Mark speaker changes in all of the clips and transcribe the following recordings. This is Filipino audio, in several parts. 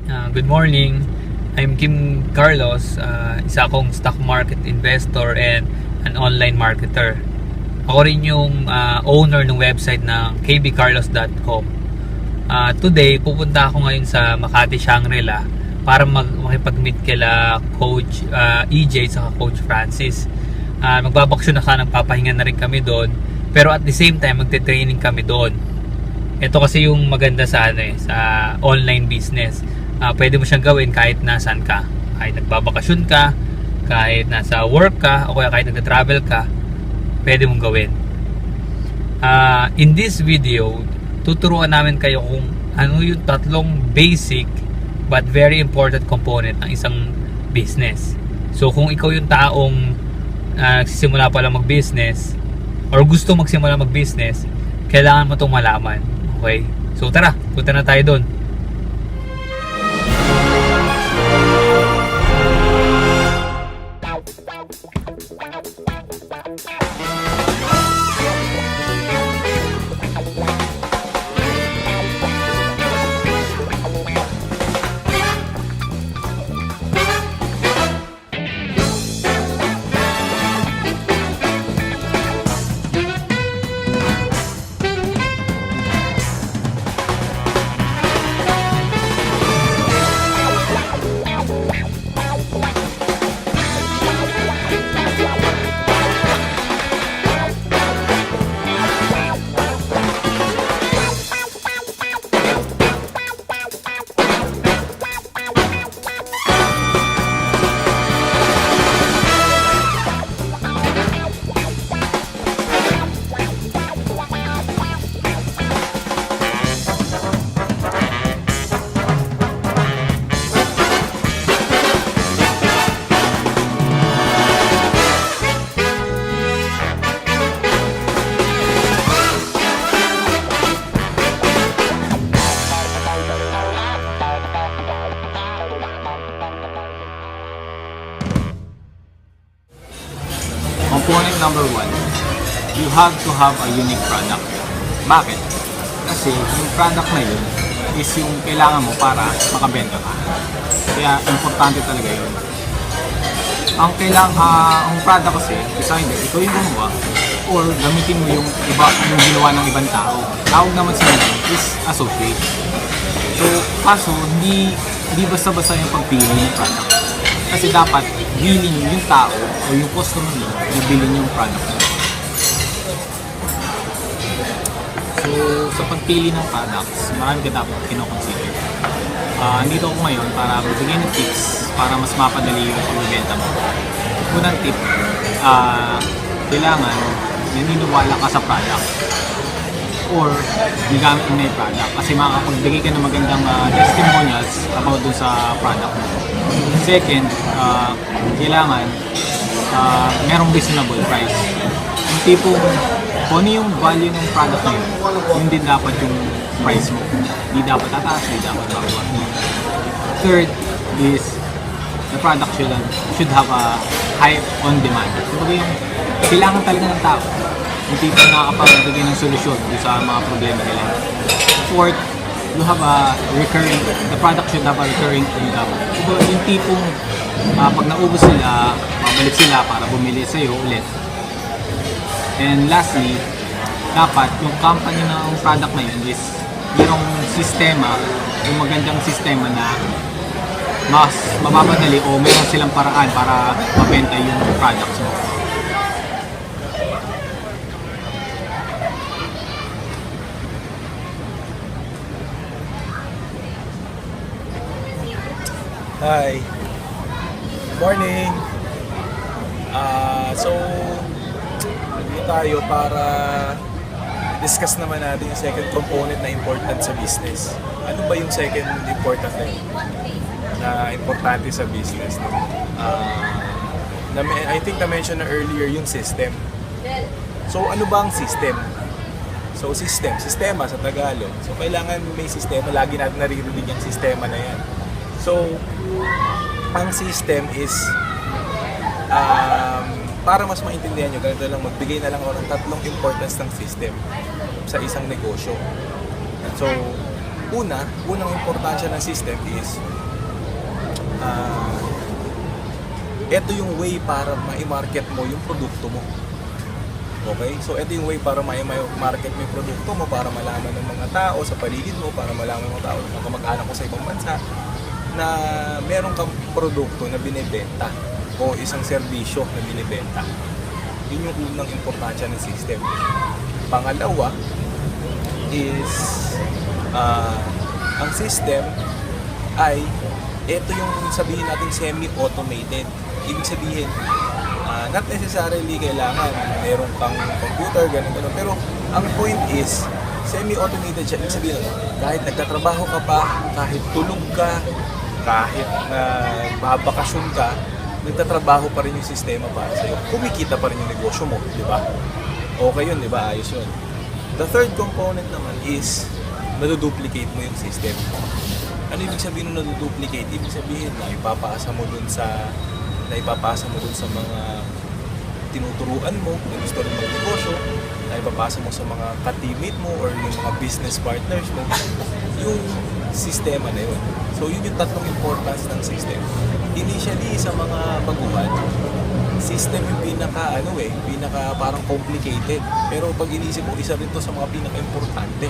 Speaker 1: Good morning. I'm Kim Carlos, isa akong stock market investor and an online marketer. Ako rin yung owner ng website ng kbcarlos.com. Today, pupunta ako ngayon sa Makati, Shangri-La para makipag-meet kila Coach EJ sa Coach Francis. Magbabaksyon na ka, papahinga na rin kami doon. Pero at the same time, magte-training kami doon. Ito kasi yung maganda sa sa online business. Pwede mo siyang gawin kahit nasaan ka. Kahit nagbabakasyon ka, kahit nasa work ka, o kaya kahit nagta-travel ka, pwede mong gawin. In this video, tuturuan namin kayo kung ano yung tatlong basic but very important component ng isang business. So kung ikaw yung taong nagsisimula pa lang mag-business or gusto magsimula mag-business, kailangan mo itong malaman. Okay? So tara, punta na tayo doon.
Speaker 2: Component number 1, you have to have a unique product. Bakit? Kasi yung product na yun is yung kailangan mo para makabenta ka. Kaya importante talaga yun. Ang product kasi, isa hindi, ikaw yung gumawa or gamitin mo yung ginawa ng ibang tao. Tawag naman sa nila is associate. So, kaso, hindi basta-basta yung pagpili ng product. Kasi dapat willing yung tao o yung customer mo na bilhin yung product mo. So, sa pagpili ng products, marami ka dapat kinoconsider. Andito ako ngayon para magbigay ng tips para mas mapadali yung pagbibenta mo. Unang tip, kailangan naniniwala ka sa product or gigamit mo na yung product kasi makakapagbigay ka ng magandang testimonials about dun sa product mo. Second, kailangan merong reasonable price. Yung tipong kung ano yung value ng product na yun din dapat yung price mo. Hindi dapat tataas, hindi dapat bababa. Third is the product should have a high on demand. Kumbaga yung kailangan talaga ng tao. Yung tipong nakakapagbigay ng solusyon sa mga problema nila. Fourth, you have the product should have a recurring income. So, yung tipong pag naubos sila, babalik sila para bumili sa'yo ulit. And lastly, dapat yung company ng product na yun is yung sistema, yung magandang sistema na mas mapapadali o mayroon silang paraan para mabenta yung products mo.
Speaker 3: Hi! Morning! So, dito tayo para discuss naman natin yung second component na important sa business. Ano ba yung second important na importante sa business? I think na-mention na earlier yung system. So, ano ba ang system? So, sistema sa Tagalog. So, kailangan may sistema. Lagi natin naririnig yung sistema na yan. So, ang system is para mas maintindihan nyo, ganito lang, magbigay na lang ako ng tatlong importance ng system sa isang negosyo. So, unang importansya ng system is ito yung way para ma-market mo yung produkto mo. Okay? So, ito yung way para ma-market mo yung produkto mo, para malaman ng mga tao sa paligid mo, para malaman ng mga tao, ng kamag-anak mo sa ibang bansa, na meron kang produkto na binibenta o isang serbisyo na binibenta. Yun yung unang importansya ng system. Pangalawa is ang system ay ito yung sabihin natin semi-automated. Ibig sabihin, not necessarily kailangan meron kang computer, ganun. Pero ang point is, semi-automated siya. Ibig sabihin, kahit nagtatrabaho ka pa, kahit tulog ka, kahit babakasyon ka, nagtatrabaho pa rin yung sistema para sa'yo. Kumikita pa rin yung negosyo mo, di ba? Okay yun, di ba? Ayos yun. The third component naman is, naduduplicate mo yung system. Ano ibig sabihin ng naduduplicate? Ibig sabihin na ipapasa mo dun sa mga tinuturuan mo, na gusto rin mag-negosyo, na ipapasa mo sa mga ka-teammate mo or yung mga business partners mo, yung sistema na yun. So yun yung tatlong importance ng system. Initially, sa mga baguhan, system yung pinaka parang complicated. Pero pag inisip mo, isa rin to sa mga pinaka-importante.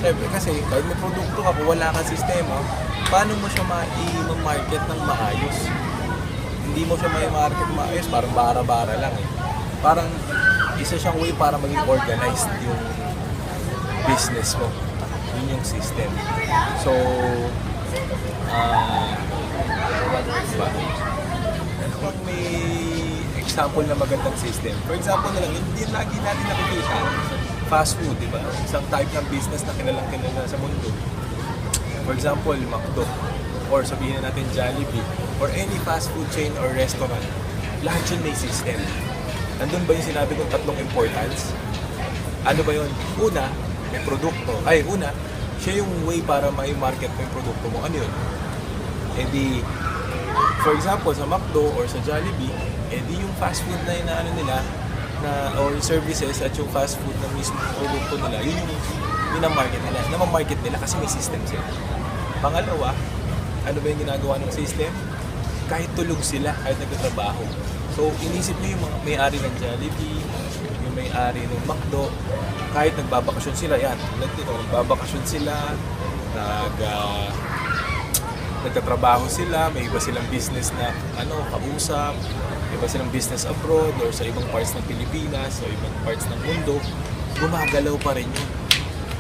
Speaker 3: Siyempre kasi, kahit may produkto ka, kung wala kang sistema, paano mo siya ma-market ng maayos? Hindi mo siya ma-market maayos, parang bara-bara lang eh. Parang isa siyang way para maging organized yung business mo. Yun yung system. So, kung may example na magandang system, for example na lang, hindi lagi natin nakikita fast food, di ba? Isang type ng business na kilalang sa mundo. For example, McDo, or sabihin na natin Jollibee, or any fast food chain or restaurant, lahat yun may system. Nandun ba yung sinabi kong tatlong importance? Ano ba yun? Una, may produkto. Siya yung way para ma-market mo yung produkto mo. Ano yun? For example, sa McDo or sa Jollibee, yung fast food na inaano nila, or services at yung fast food na mismo produkto nila, yun yung minamarket nila. Namamarket nila kasi may system sila. Pangalawa, ano ba yung ginagawa ng system? Kahit tulog sila, kahit nagtatrabaho. So, inisip mo yung mga may-ari ng Jollibee, yung may-ari ng McDo, kahit nagbabakasyon sila, nagbabakasyon sila, nagtatrabaho sila, may iba silang business na kausap, may iba silang business abroad or sa ibang parts ng Pilipinas o ibang parts ng mundo, gumagalaw pa rin yun.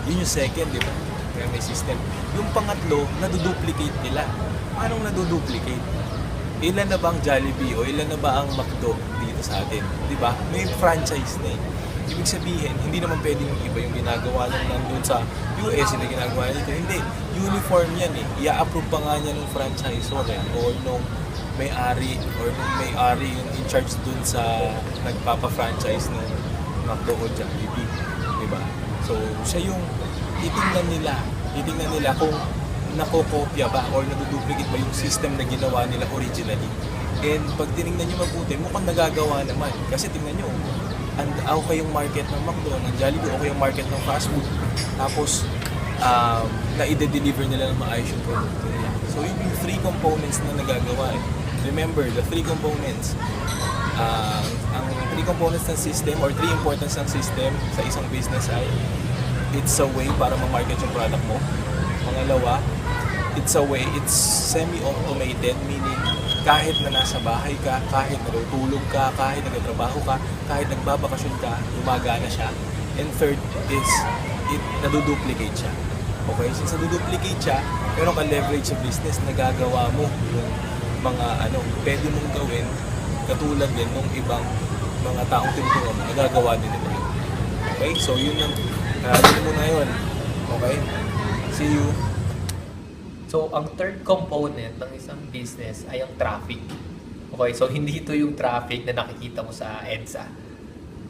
Speaker 3: Yun yung second, di ba? Kaya may system. Yung pangatlo, naduduplicate nila. Anong naduduplicate? Ilan na ba ang Jollibee o ilan na ba ang McDo dito sa atin? Di ba? May franchise na eh. Ibig sabihin, hindi naman pwede yung iba yung ginagawa nung nandun sa US, na ginagawa dito. Hindi. Uniform yan eh. I-approve pa nga niya nung franchisor or nung may-ari yung in charge dun sa nagpapa-franchise ng McDo o Jollibee. Di ba? So, siya yung titingnan nila kung nakokopya ba or naduduplicate ba yung system na ginawa nila originally. And pag tinignan nyo mabuti, mukhang nagagawa naman. Kasi tingnan nyo, okay yung market ng McDo, ng Jollibee, okay yung market ng fast food. Tapos, na-i-deliver nila ng maayos yung produkto nila. So, yun yung three components na nagagawa. Remember, the three components. Ang three components ng system or three importance ng system sa isang business ay it's a way para ma-market yung product mo. Pangalawa, it's semi-automated, meaning kahit na nasa bahay ka, kahit natutulog ka, kahit nagtatrabaho ka, kahit nagbabakasyon ka, gumagana siya. And third is, naduduplicate siya. Okay? Since naduduplicate siya, meron ka leverage sa business, nagagawa mo yung mga pwede mong gawin, katulad din ng ibang mga taong tinuturuan mo, nagagawa din nila yun. Okay? So, yun muna yun. Okay? See you.
Speaker 1: So, ang third component ng isang business ay ang traffic. Okay, so hindi ito yung traffic na nakikita mo sa EDSA.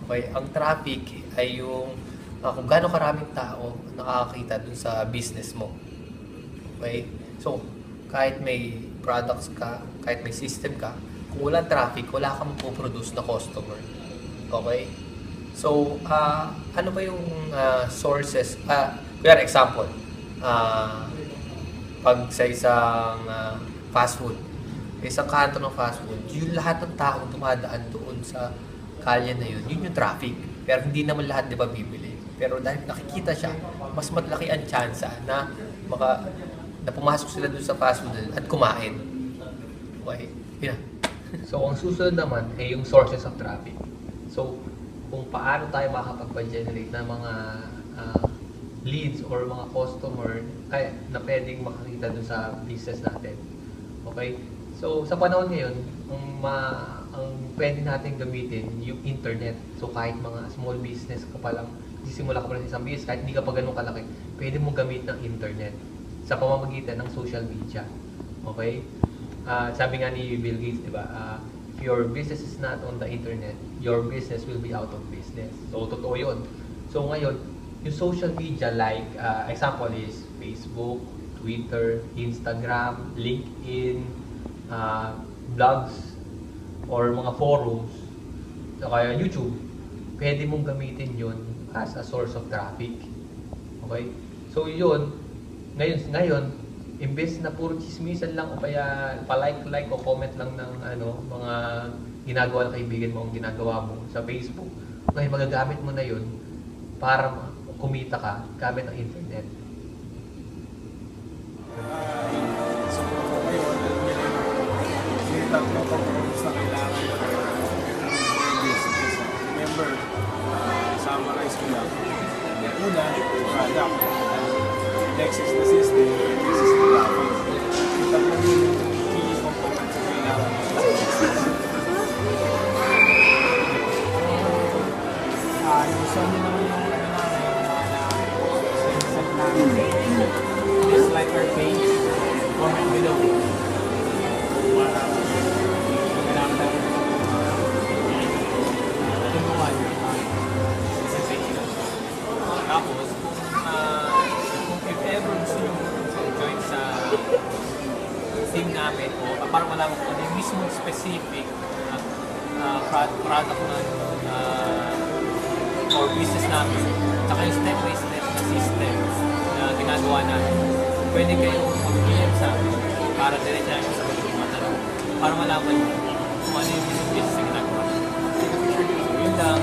Speaker 1: Okay, ang traffic ay yung kung gaano karaming tao nakakakita dun sa business mo. Okay, so kahit may products ka, kahit may system ka, kung walang traffic, wala kang puproduce na customer. Okay, so ano ba yung sources? For example,
Speaker 4: pag sa isang fast food, isang kanto ng fast food, yung lahat ng taong dumadaan doon sa kalye na yun, yun yung traffic. Pero hindi naman lahat, di ba, bibili. Pero dahil nakikita siya, mas malaki ang tsansa na pumasok sila doon sa fast food at kumain. Okay, yun na. So, ang susunod naman ay yung sources of traffic. So, kung paano tayo makakapag-generate ng mga leads or mga customer na pwedeng makakita dun sa business natin. Okay? So, sa panahon ngayon, ang pwede natin gamitin yung internet. So, kahit mga small business ka pa lang, sisimula ka pa lang sa isang business, kahit hindi ka pa ganun kalaki, pwede mong gamit ng internet sa pamamagitan ng social media. Okay? Sabi nga ni Bill Gates, di ba? If your business is not on the internet, your business will be out of business. So, totoo yun. So, ngayon, yung social media like, example is Facebook, Twitter, Instagram, LinkedIn, blogs, or mga forums, o kaya YouTube, pwede mong gamitin yun as a source of traffic. Okay? So, yun, ngayon, imbes na puro chismisan lang o kaya pa-like o comment lang ng mga ginagawa ng kaibigan mo ang ginagawa mo sa Facebook, ngayon magagamit mo na yun para kumita ka gamit ang internet.
Speaker 3: So, ngayon, yung tatlong components na kailangan ng business. Remember, summarize ko lang. Una, product. Next is the system. Next is the traffic. Yung tatlong key components na kailangan ng business. Gusto nyo naman yung just like our page, comment below. Para kailangan tulungan yung presentation.
Speaker 2: Tapos, kung if ever gusto nyo join sa team namin o para malaman kung ano yung mismo specific product na or business namin, saka yung step-by-step na system na ginagawa namin, pwede kayong mag-PM sa amin para diretso namin sa mga tanong para malaman nyo kung ano yung business na ginagawa. Yun lang.